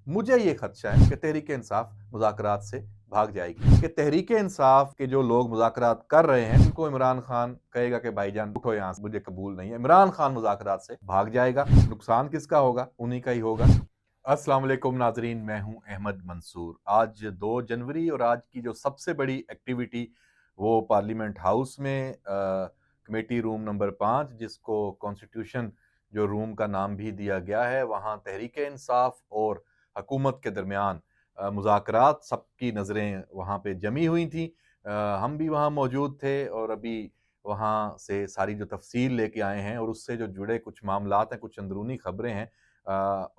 मुझे ये खदशा है कि तहरीक इंसाफ मुज़ाकरात से भाग जाएगी, कि तहरीक इंसाफ के जो लोग मुज़ाकरात कर रहे हैं उनको इमरान खान कहेगा कि भाईजान उठो यहाँ से, मुझे कबूल नहीं है। इमरान खान मुज़ाकरात से भाग जाएगा। नुकसान किसका होगा? उन्हीं का ही होगा। अस्सलाम वालेकुम नाज़रीन, मैं हूँ अहमद मंसूर। आज 2 जनवरी और आज की जो सबसे बड़ी एक्टिविटी वो पार्लियामेंट हाउस में कमेटी रूम नंबर 5, जिसको कॉन्स्टिट्यूशन जो रूम का नाम भी दिया गया है, वहाँ तहरीक इंसाफ और हकूमत के दरमियान मुज़ाकरात, सबकी नज़रें वहाँ पे जमी हुई थी। हम भी वहाँ मौजूद थे और अभी वहाँ से सारी जो तफसील लेके आए हैं और उससे जो जुड़े कुछ मामलात हैं, कुछ अंदरूनी खबरें हैं,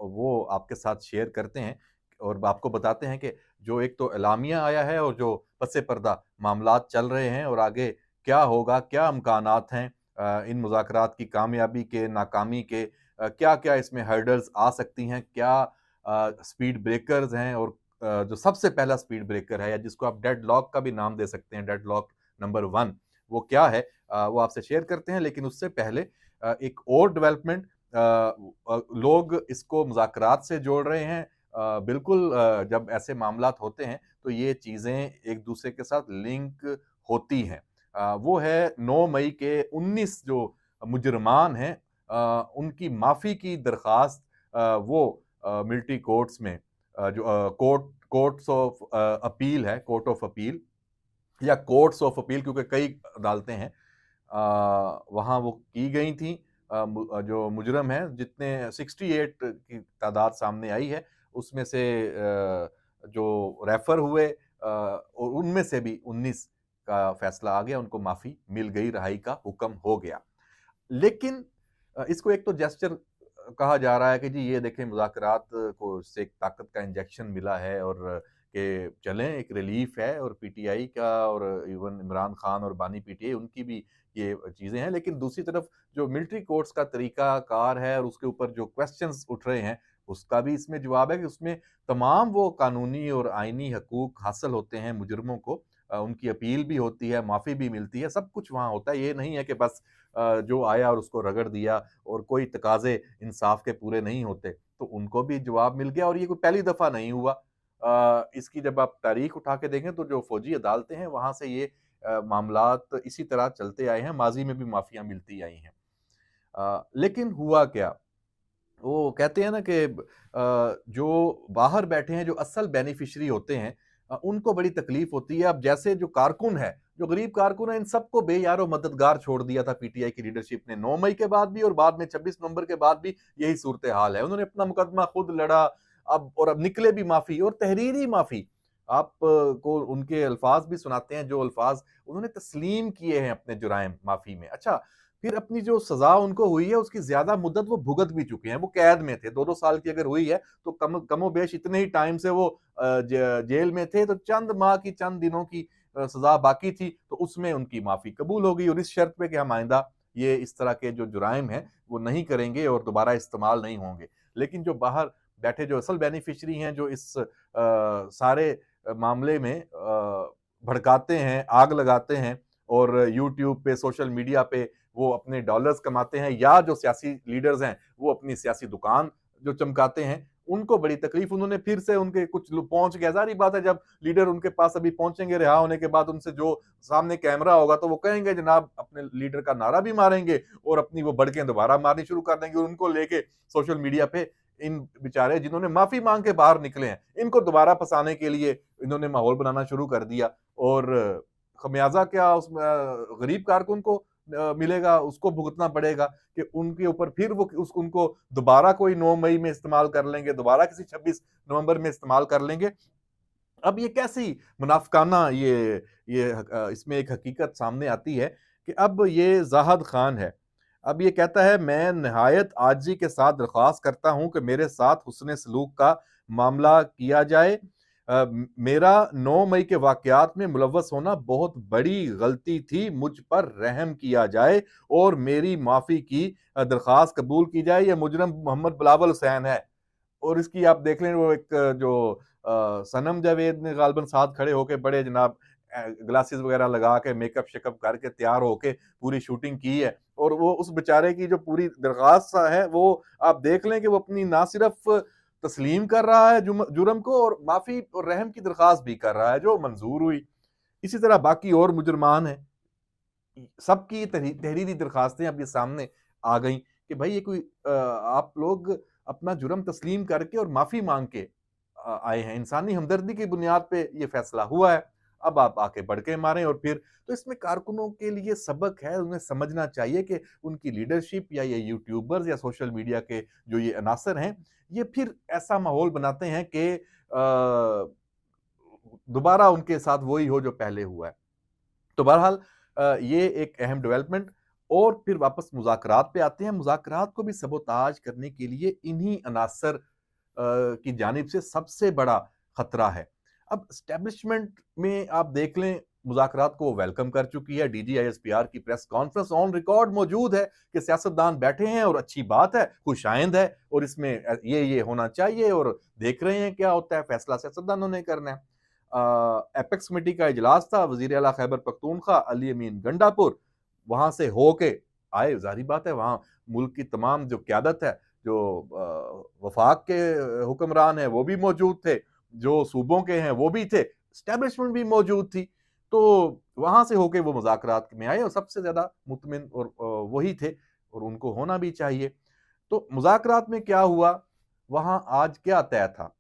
वो आपके साथ शेयर करते हैं और आपको बताते हैं कि जो एक तो एलामिया आया है और जो पस पर्दा मामलात चल रहे हैं और आगे क्या होगा, क्या इम्कानात हैं इन मुज़ाकरात की कामयाबी के, नाकामी के, क्या-क्या इसमें हर्डल्स आ सकती हैं, क्या स्पीड ब्रेकर्स हैं और जो सबसे पहला स्पीड ब्रेकर है या जिसको आप डेडलॉक का भी नाम दे सकते हैं, डेडलॉक नंबर 1, वो क्या है? वो आपसे शेयर करते हैं। लेकिन उससे पहले एक और डेवलपमेंट, लोग इसको मुज़ाकरात से जोड़ रहे हैं। बिल्कुल, जब ऐसे मामलात होते हैं तो ये चीज़ें एक दूसरे के साथ लिंक होती हैं। वो है 9 मई के 19 जो मुजरमान हैं, उनकी माफ़ी की दरख्वास्त, वो मिलिट्री कोर्ट्स में, जो कोर्ट्स ऑफ अपील है, कोर्ट ऑफ अपील या कोर्ट्स ऑफ अपील, क्योंकि कई अदालतें हैं, वहाँ वो की गई थी। जो मुजरम हैं, जितने 68 की तादाद सामने आई है, उसमें से जो रेफर हुए, और उनमें से भी 19 का फैसला आ गया, उनको माफ़ी मिल गई, रहाई का हुक्म हो गया। लेकिन इसको एक तो जेस्चर कहा जा रहा है कि जी ये देखें, मुज़ाकरात को से एक ताकत का इंजेक्शन मिला है और कि चलें, एक रिलीफ है, और पीटीआई का और इवन इमरान खान और बानी पीटीआई, उनकी भी ये चीज़ें हैं। लेकिन दूसरी तरफ जो मिलिट्री कोर्ट्स का तरीक़ाकार है और उसके ऊपर जो क्वेश्चन्स उठ रहे हैं, उसका भी इसमें जवाब है कि उसमें तमाम वो कानूनी और आइनी हकूक़ हासिल होते हैं मुजरिमों को। उनकी अपील भी होती है, माफ़ी भी मिलती है, सब कुछ वहाँ होता है। ये नहीं है कि बस जो आया और उसको रगड़ दिया और कोई तकाज़े इंसाफ के पूरे नहीं होते। तो उनको भी जवाब मिल गया और ये कोई पहली दफ़ा नहीं हुआ। इसकी जब आप तारीख़ उठा के देखें तो जो फ़ौजी अदालतें हैं, वहाँ से ये मामलात इसी तरह चलते आए हैं, माज़ी में भी माफ़ियाँ मिलती आई हैं। लेकिन हुआ क्या? वो कहते हैं ना कि जो बाहर बैठे हैं, जो असल बेनिफिशियरी होते हैं, उनको बड़ी तकलीफ होती है। अब जैसे जो कारकुन है, जो गरीब कारकुन है, इन सबको बेयारो मददगार छोड़ दिया था पीटीआई की लीडरशिप ने 9 मई के बाद भी और बाद में 26 नवंबर के बाद भी यही सूरत हाल है। उन्होंने अपना मुकदमा खुद लड़ा, अब निकले भी माफ़ी और तहरीरी माफ़ी। आप को उनके अल्फाज भी सुनाते हैं, जो अल्फाज उन्होंने तस्लीम किए हैं अपने जुराइम माफ़ी में। अच्छा, फिर अपनी जो सज़ा उनको हुई है, उसकी ज़्यादा मुद्दत वो भुगत भी चुके हैं। वो कैद में थे, 2-2 साल की अगर हुई है, तो कमोबेश इतने ही टाइम से वो जेल में थे, तो चंद माह की, चंद दिनों की सज़ा बाकी थी, तो उसमें उनकी माफ़ी कबूल हो गई और इस शर्त पे कि हम आइंदा ये इस तरह के जो जुराइम हैं, वो नहीं करेंगे और दोबारा इस्तेमाल नहीं होंगे। लेकिन जो बाहर बैठे जो असल बेनिफिशियरी हैं, जो इस सारे मामले में भड़काते हैं, आग लगाते हैं और यूट्यूब पे, सोशल मीडिया पे वो अपने डॉलर्स कमाते हैं, या जो सियासी लीडर्स हैं, वो अपनी सियासी दुकान जो चमकाते हैं, उनको बड़ी तकलीफ। उन्होंने फिर से उनके कुछ लोग पहुँच गए, ज़ाहिर-सी बात है, जब लीडर उनके पास अभी पहुँचेंगे रिहा होने के बाद, उनसे जो सामने कैमरा होगा, तो वो कहेंगे जनाब, अपने लीडर का नारा भी मारेंगे और अपनी वो भड़कें दोबारा मारनी शुरू कर देंगे। उनको लेके सोशल मीडिया पे इन बेचारे जिन्होंने माफ़ी माँग के बाहर निकले हैं, इनको दोबारा फँसाने के लिए इन्होंने माहौल बनाना शुरू कर दिया और खमियाज़ा क्या उसमें गरीब कारकुन को मिलेगा, उसको भुगतना पड़ेगा कि उनके ऊपर फिर वो उस उनको दोबारा कोई 9 मई में इस्तेमाल कर लेंगे, दोबारा किसी 26 नवंबर में इस्तेमाल कर लेंगे। अब ये कैसी मुनाफ़िकाना इसमें एक हकीकत सामने आती है कि अब ये ज़ाहिद खान है। अब ये कहता है, मैं निहायत आजिज़ी के साथ दरख्वास्त करता हूँ कि मेरे साथ हुस्न सलूक का मामला किया जाए। मेरा 9 मई के वाक़यात में मुलव्वस होना बहुत बड़ी गलती थी, मुझ पर रहम किया जाए और मेरी माफ़ी की दरख्वास्त कबूल की जाए। ये मुजरिम मोहम्मद बिलावल हुसैन है। और इसकी आप देख लें, वो एक जो सनम जावेद ने गालिबन साथ खड़े होके बड़े जनाब ग्लासेस वगैरह लगा के मेकअप-शेकअप करके तैयार होके पूरी शूटिंग की है और वो उस बेचारे की जो पूरी दरख्वास्त है, वो आप देख लें कि वो अपनी ना सिर्फ़ तस्लीम कर रहा है जुर्म को और माफ़ी और रहम की दरख्वास्त भी कर रहा है जो मंजूर हुई। इसी तरह बाकी और मुजरमान हैं, सबकी तहरीरी दरखास्तें अब ये सामने आ गई कि भाई ये कोई आप लोग अपना जुर्म तस्लीम करके और माफ़ी मांग के आए हैं, इंसानी हमदर्दी की बुनियाद पे ये फैसला हुआ है, अब आप आके बढ़के मारें। और फिर तो इसमें कारकुनों के लिए सबक है, उन्हें समझना चाहिए कि उनकी लीडरशिप या ये यूट्यूबर्स या सोशल मीडिया के जो ये अनासर हैं, ये फिर ऐसा माहौल बनाते हैं कि दोबारा उनके साथ वही हो जो पहले हुआ है। तो बहरहाल ये एक अहम डेवलपमेंट। और फिर वापस मुज़ाकरात पे आते हैं। मुज़ाकरात को भी सबोताज करने के लिए इन्हीं अनासर की जानिब से सबसे बड़ा खतरा है। अब एस्टेब्लिशमेंट में आप देख लें, मुज़ाकरात को वेलकम कर चुकी है। डीजीआईएसपीआर की प्रेस कॉन्फ्रेंस ऑन रिकॉर्ड मौजूद है कि सियासतदान बैठे हैं और अच्छी बात है, खुशाइंद है और इसमें ये होना चाहिए और देख रहे हैं क्या होता है, फैसला सियासतदानों ने करना है। एपेक्स कमेटी का इजलास था, वजीर आला खैबर पख्तूनख्वा अली अमीन गंडापुर वहां से होके आए। जाहिर बात है वहां मुल्क की तमाम जो क्यादत है, जो वफाक के हुक्मरान हैं वो भी मौजूद थे, जो सूबों के हैं वो भी थे, स्टैब्लिशमेंट भी मौजूद थी। तो वहां से होके वो मुज़ाकरात में आए और सबसे ज्यादा मुतमिन और वही थे और उनको होना भी चाहिए। तो मुज़ाकरात में क्या हुआ, वहां आज क्या तय था।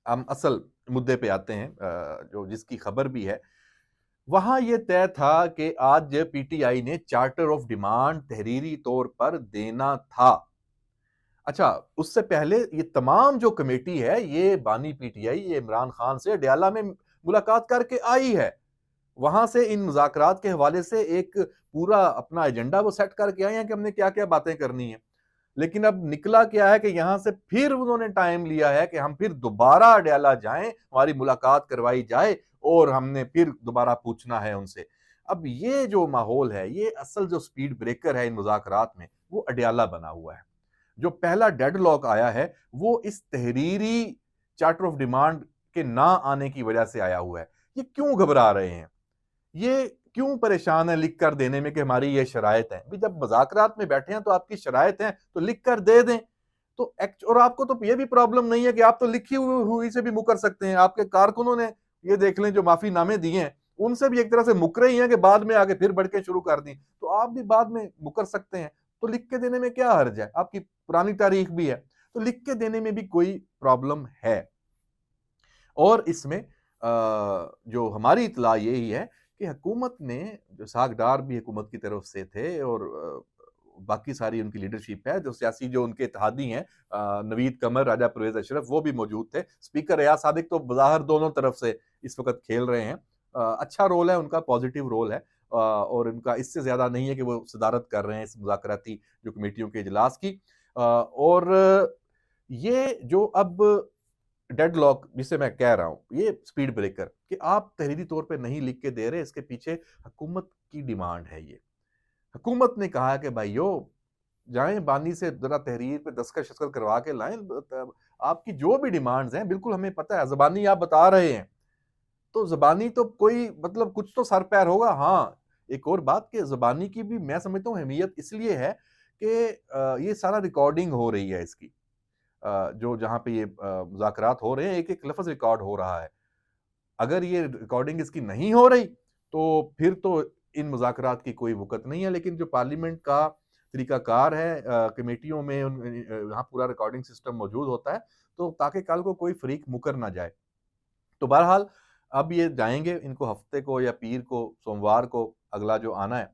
हम असल मुद्दे पे आते हैं, जो जिसकी खबर भी है। वहां यह तय था कि आज पीटीआई ने चार्टर ऑफ डिमांड तहरीरी तौर पर देना था। अच्छा, उससे पहले ये तमाम जो कमेटी है, ये बानी पीटीआई, ये इमरान खान से डयाला में मुलाकात करके आई है। वहां से इन मुज़ाकरात के हवाले से एक पूरा अपना एजेंडा वो सेट करके आए हैं कि हमने क्या क्या बातें करनी है। लेकिन अब निकला क्या है कि यहां से फिर उन्होंने टाइम लिया है कि हम फिर दोबारा अडयाला जाएं, हमारी मुलाकात करवाई जाए और हमने फिर दोबारा पूछना है उनसे। अब ये जो माहौल है, ये असल जो स्पीड ब्रेकर है इन मुज़ाकरात में, वो अडयाला बना हुआ है। जो पहला डेडलॉक आया है वो इस तहरीरी चार्टर ऑफ डिमांड के ना आने की वजह से आया हुआ है। ये क्यों घबरा रहे हैं, ये क्यों परेशान है लिख कर देने में कि हमारी ये शराइत है। भी जब मुज़ाकरात में बैठे हैं तो आपकी शराइत है तो लिख कर दे दें। तो और आपको तो ये भी प्रॉब्लम नहीं है कि आप तो लिखी हुई से भी मुकर सकते हैं। आपके कारकुनों ने ये देख लें जो माफी नामे दिए हैं, उनसे भी एक तरह से मुकरे ही हैं कि बाद में आगे फिर बढ़ के शुरू कर दी। तो आप भी बाद में मुकर सकते हैं, तो लिख के देने में क्या हर्ज है, आपकी पुरानी तारीख भी है, तो लिख के देने में भी कोई प्रॉब्लम है। और इसमें जो हमारी इतला यही है कि हुकूमत ने, जो सागदार भी हुकूमत की तरफ से थे और बाकी सारी उनकी लीडरशिप है, जो सियासी जो उनके इत्तेहादी हैं, नवीद कमर, राजा परवेज अशरफ, वो भी मौजूद थे। स्पीकर रियाज सादिक तो बज़ाहिर दोनों तरफ से इस वक्त खेल रहे हैं। अच्छा रोल है उनका, पॉजिटिव रोल है, और उनका इससे ज्यादा नहीं है कि वो सदारत कर रहे हैं इस मुज़ाकराती जो कमेटियों के इजलास की। और ये जो अब डेडलॉक जिसे मैं कह रहा हूं, ये स्पीड ब्रेकर कि आप तहरीरी तौर पे नहीं लिख के दे रहे, इसके पीछे हुकूमत की डिमांड है। ये हुकूमत ने कहा कि भाइयों जाएं बानी से जरा तहरीर पे दस्तखत शस्खत करवा के लाएं, आपकी जो भी डिमांड्स हैं बिल्कुल हमें पता है, जबानी आप बता रहे हैं तो जबानी तो कोई मतलब कुछ तो सर पैर होगा। हाँ, एक और बात कि जबानी की भी मैं समझता हूँ अहमियत इसलिए है कि ये सारा रिकॉर्डिंग हो रही है इसकी, जो जहाँ पे ये मुज़ाकरात हो रहे हैं, एक-एक लफ्ज़ रिकॉर्ड हो रहा है। अगर ये रिकॉर्डिंग इसकी नहीं हो रही, तो फिर तो इन मुज़ाकरात की कोई वक़्त नहीं है। लेकिन जो पार्लियामेंट का तरीक़ाकार है, कमेटियों में यहाँ पूरा रिकॉर्डिंग सिस्टम मौजूद होता है, तो ताकि कल को कोई फ़रीक मुकर ना जाए। तो बहरहाल अब ये जाएँगे, इनको हफ़्ते को या पीर को, सोमवार को अगला जो आना है,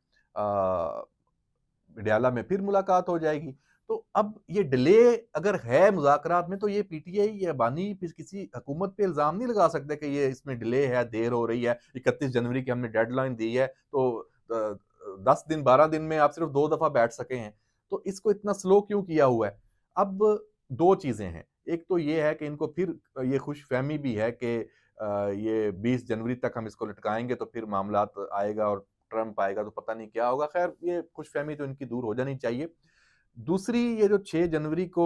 पटियाला में फिर मुलाकात हो जाएगी। तो अब ये डिले अगर है मुज़ाकरात में, तो ये पीटीआई या बानी किसी हुकूमत पे इल्ज़ाम नहीं लगा सकते कि ये इसमें डिले है, देर हो रही है। 31 जनवरी की हमने डेडलाइन दी है, तो 10 दिन 12 दिन में आप सिर्फ 2 दफ़ा बैठ सके हैं, तो इसको इतना स्लो क्यों किया हुआ है? अब 2 चीज़ें हैं। एक तो ये है कि इनको फिर ये खुशफ़हमी भी है कि ये 20 जनवरी तक हम इसको लटकाएँगे तो फिर मामलात आएगा और ट्रंप आएगा तो पता नहीं क्या होगा। खैर ये खुशफ़हमी तो इनकी दूर हो जानी चाहिए। दूसरी, ये जो 6 जनवरी को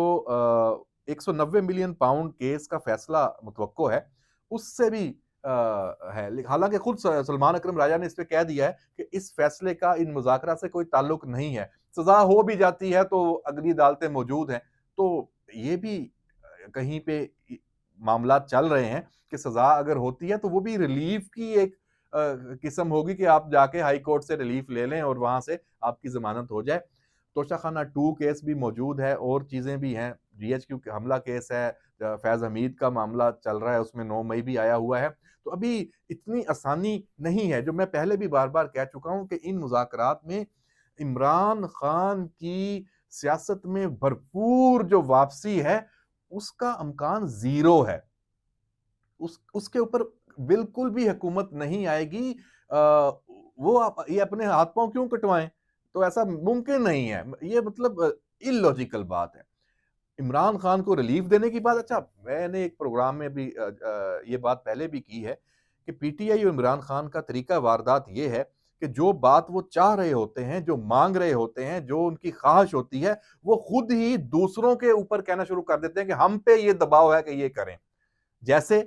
190 मिलियन पाउंड केस का फैसला मुतवक्को है, उससे भी है। हालाँकि खुद सलमान अकरम राजा ने इस पे कह दिया है कि इस फैसले का इन मुज़ाकरात से कोई ताल्लुक नहीं है। सज़ा हो भी जाती है तो अगली अदालतें मौजूद हैं। तो ये भी कहीं पे मामला चल रहे हैं कि सजा अगर होती है तो वो भी रिलीफ की एक किस्म होगी कि आप जाके हाई कोर्ट से रिलीफ ले लें और वहां से आपकी जमानत हो जाए। तोशाखाना 2 केस भी मौजूद है और चीजें भी हैं। जीएचक्यू हमला केस है, फैज हमीद का मामला चल रहा है, उसमें 9 मई भी आया हुआ है। तो अभी इतनी आसानी नहीं है। जो मैं पहले भी बार बार कह चुका हूं कि इन मुज़ाकरात में इमरान खान की सियासत में भरपूर जो वापसी है उसका अमकान जीरो है। उसके ऊपर बिल्कुल भी हुकूमत नहीं आएगी। वो आप ये अपने हाथ पांव क्यों कटवाएं? तो ऐसा मुमकिन नहीं है। ये मतलब इलॉजिकल बात है। इमरान खान को रिलीफ देने की बात, अच्छा मैंने एक प्रोग्राम में भी ये बात पहले भी की है कि पीटीआई और इमरान खान का तरीका वारदात ये है कि जो बात वो चाह रहे होते हैं, जो मांग रहे होते हैं, जो उनकी ख्वाहिश होती है, वो खुद ही दूसरों के ऊपर कहना शुरू कर देते हैं कि हम पे ये दबाव है कि ये करें। जैसे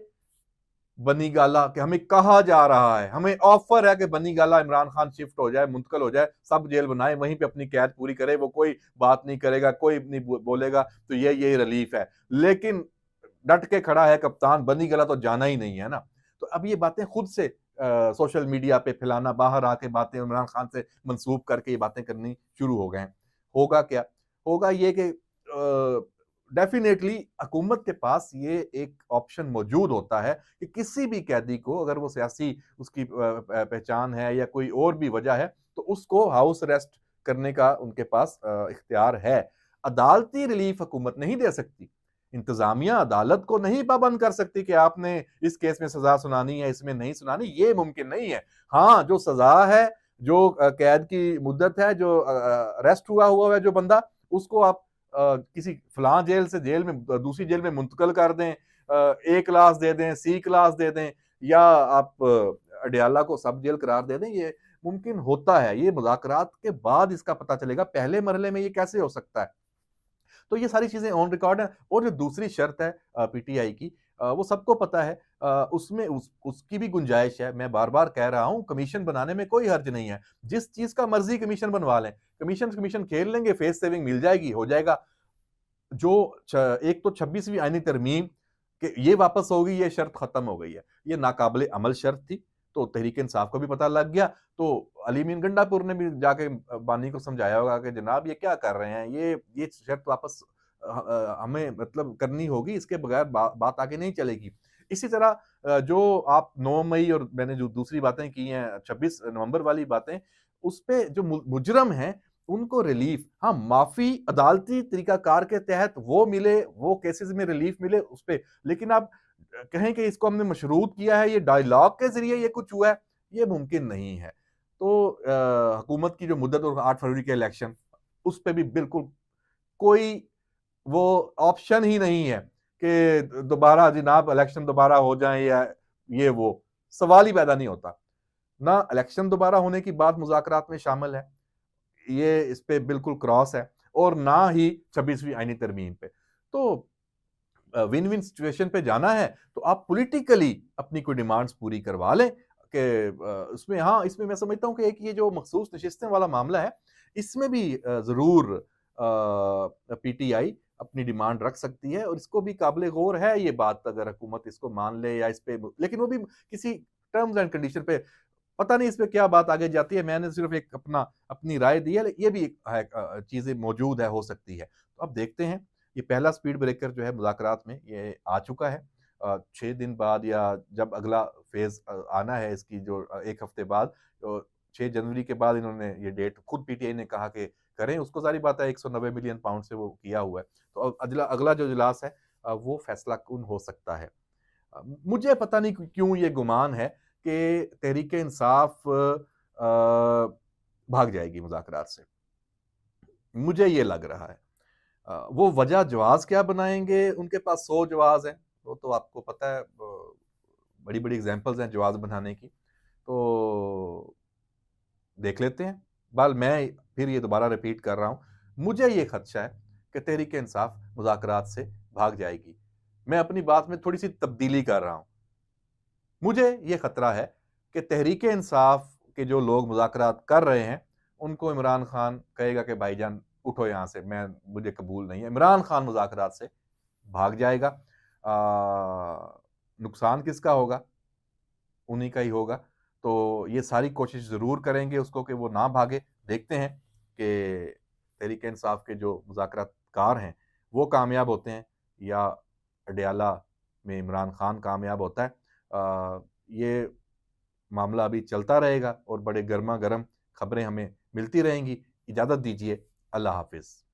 बनी गाला कि हमें कहा जा रहा है, हमें ऑफर है कि बनी गाला इमरान खान शिफ्ट हो जाए, मुंतकल हो जाए, सब जेल बनाए, वहीं पे अपनी कैद पूरी करे, वो कोई बात नहीं करेगा, कोई नहीं बोलेगा, तो ये रिलीफ है। लेकिन डट के खड़ा है कप्तान, बनी गाला तो जाना ही नहीं है ना। तो अब ये बातें खुद से सोशल मीडिया पे फैलाना, बाहर आके बातें इमरान खान से मंसूब करके ये बातें करनी शुरू हो गए हैं। होगा क्या? होगा ये कि डेफिनेटली हुकूमत के पास ये एक ऑप्शन मौजूद होता है कि किसी भी कैदी को, अगर वो सियासी उसकी पहचान है या कोई और भी वजह है, तो उसको हाउस अरेस्ट करने का उनके पास इख्तियार है। अदालती रिलीफ हुकूमत नहीं दे सकती। इंतजामिया अदालत को नहीं पाबंद कर सकती कि आपने इस केस में सजा सुनानी है, इसमें नहीं सुनानी, ये मुमकिन नहीं है। हाँ, जो सजा है, जो कैद की मुद्दत है, जो अरेस्ट हुआ है जो बंदा, उसको आप किसी फलां जेल से जेल में दूसरी जेल में मुंतकल कर दें, ए क्लास दे दें, सी क्लास दे दें, या आप अडयाला को सब जेल करार दे दें, ये मुमकिन होता है। ये मुज़ाकरात के बाद इसका पता चलेगा, पहले मरहले में ये कैसे हो सकता है। तो ये सारी चीजें ऑन रिकॉर्ड है। और जो दूसरी शर्त है पीटीआई की, वो सबको पता है, उसमें उसकी भी गुंजाइश है। मैं बार बार कह रहा हूं, कमीशन बनाने में कोई हर्ज नहीं है। जिस चीज का मर्जी कमीशन बनवा लें, कमीशन कमीशन खेल लेंगे, फेस सेविंग मिल जाएगी, हो जाएगा। जो एक तो 26वीं आईनी तरमीम कि ये वापस होगी, ये शर्त खत्म हो गई है। ये नाकाबिले अमल शर्त थी। तो तहरीक इंसाफ को भी पता लग गया। तो अली मीन गंडापुर ने भी जाके बानी को समझाया होगा कि जनाब ये क्या कर रहे हैं, ये शर्त वापस हमें मतलब करनी होगी, इसके बगैर बात आगे नहीं चलेगी। इसी तरह जो आप 9 मई और मैंने जो दूसरी बातें की हैं, 26 नवंबर वाली बातें, उस पे जो मुजरम हैं उनको रिलीफ, हाँ माफी अदालती तरीकाकार के तहत वो मिले, वो केसेस में रिलीफ मिले उस पे। लेकिन आप कहें कि इसको हमने मशरूत किया है, ये डायलॉग के जरिए ये कुछ हुआ है, ये मुमकिन नहीं है। तो हुकूमत की जो मुद्दत और 8 फरवरी के इलेक्शन, उस पे भी बिल्कुल कोई वो ऑप्शन ही नहीं है कि दोबारा जनाब इलेक्शन दोबारा हो जाए या ये वो, सवाल ही पैदा नहीं होता। ना इलेक्शन दोबारा होने की बात मुज़ाकरात में शामिल है, ये इस पे बिल्कुल क्रॉस है, और ना ही 26वीं आईनी तरमीम पे। तो विन विन सिचुएशन पे जाना है तो आप पॉलिटिकली अपनी कोई डिमांड्स पूरी करवा लें कि उसमें, हाँ इसमें मैं समझता हूँ कि एक ये जो मखसूस नशिस्तें वाला मामला है, इसमें भी जरूर पीटीआई अपनी डिमांड रख सकती है, और इसको भी काबिल गौर है ये बात, अगर हुकूमत इसको मान ले या इस पे, लेकिन वो भी किसी टर्म्स एंड कंडीशन पे। पता नहीं इस पे क्या बात आगे जाती है, मैंने सिर्फ एक अपनी राय दी है, ये भी चीजें मौजूद है, हो सकती है। तो अब देखते हैं। ये पहला स्पीड ब्रेकर जो है मुज़ाकरात में ये आ चुका है। 6 दिन बाद या जब अगला फेज आना है इसकी, जो 1 हफ्ते बाद, तो 6 जनवरी के बाद इन्होंने ये डेट खुद पीटीआई ने कहा कि करें, उसको सारी बात है 190 मिलियन पाउंड से वो किया हुआ है। तो अब अगला जो इजलास है वो फैसला कुन हो सकता है। मुझे पता नहीं क्यों ये गुमान है कि तहरीक इंसाफ भाग जाएगी मुज़ाकरात से, मुझे ये लग रहा है। वो वजह जवाज क्या बनाएंगे, उनके पास 100 जवाज हैं, वो तो आपको पता है, बड़ी बड़ी एग्जांपल्स हैं जवाज बनाने की। तो देख लेते हैं। बल मैं फिर ये दोबारा रिपीट कर रहा हूं, मुझे ये खदशा है कि तहरीक इंसाफ मुज़ाकरात से भाग जाएगी। मैं अपनी बात में थोड़ी सी तब्दीली कर रहा हूं। मुझे ये खतरा है कि तहरीक इंसाफ के जो लोग मुज़ाकरात कर रहे हैं, उनको इमरान खान कहेगा कि भाईजान उठो यहाँ से, मुझे कबूल नहीं है। इमरान खान मुज़ाकरात से भाग जाएगा। नुकसान किसका होगा? उन्हीं का ही होगा। तो ये सारी कोशिश ज़रूर करेंगे उसको कि वो ना भागे। देखते हैं कि तहरीक-ए-इंसाफ के जो मुज़ाकरातकार हैं, वो कामयाब होते हैं या अडयाला में इमरान खान कामयाब होता है। ये मामला अभी चलता रहेगा और बड़े गरमा-गरम खबरें हमें मिलती रहेंगी। इजाज़त दीजिए, अल्लाह हाफ़िज़।